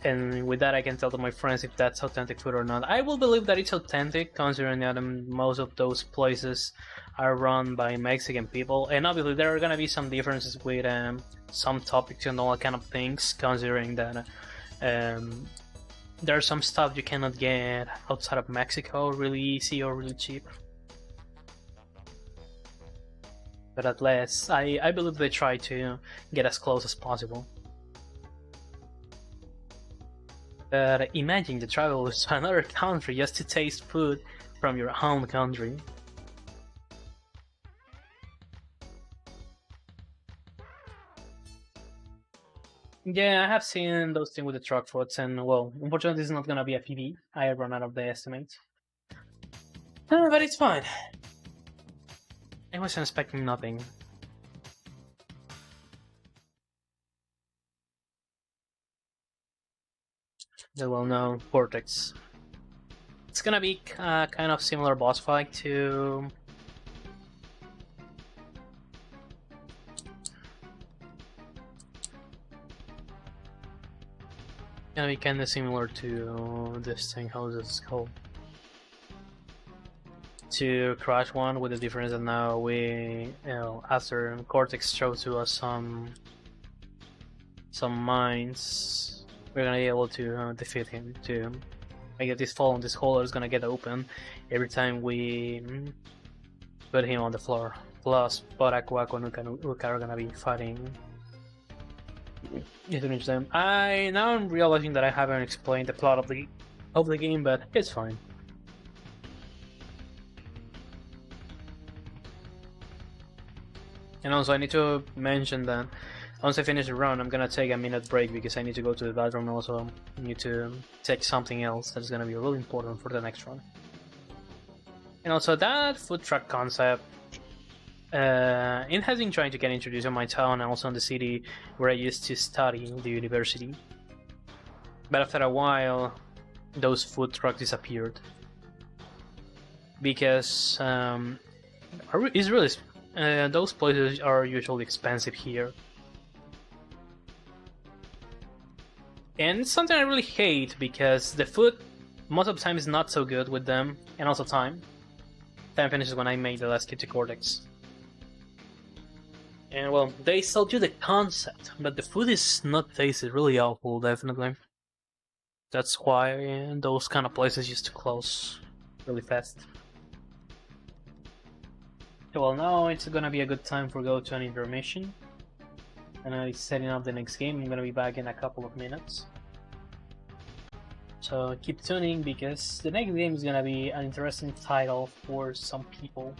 And with that I can tell to my friends if that's authentic food or not. I will believe that it's authentic, considering that most of those places are run by Mexican people, and obviously there are gonna be some differences with some topics and all kind of things, considering that there's some stuff you cannot get outside of Mexico really easy or really cheap. But at least I believe they try to get as close as possible. But imagine the travel to another country just to taste food from your home country. Yeah, I have seen those things with the truck foods, and well, unfortunately, this is not gonna be a PV. I run out of the estimates. But it's fine. I wasn't expecting nothing. The well-known Vortex. It's gonna be kind of similar boss fight to Gonna be kinda similar to this thing, how is it called? To Crash 1, with the difference that now we, after Cortex shows to us some mines, we're gonna be able to defeat him, to make this fall on this hole is gonna get open every time we put him on the floor. Plus, Boraku, Aqua, and Uka are gonna be fighting to reach them. Now I'm realizing that I haven't explained the plot of the game, but it's fine. And also, I need to mention that once I finish the run, I'm gonna take a minute break because I need to go to the bathroom and also need to take something else that's gonna be really important for the next run. And also, that food truck concept, it has been trying to get introduced in my town and also in the city where I used to study in the university. But after a while, those food trucks disappeared because it's really those places are usually expensive here, and it's something I really hate because the food most of the time is not so good with them, and also time finishes when I make the last kit to Cortex. And well, they sold you the concept, but the food is not tasted really awful, definitely. That's why those kind of places used to close really fast. Well, now it's gonna be a good time for go to an intermission. And I'm setting up the next game. I'm gonna be back in a couple of minutes. So keep tuning because the next game is gonna be an interesting title for some people.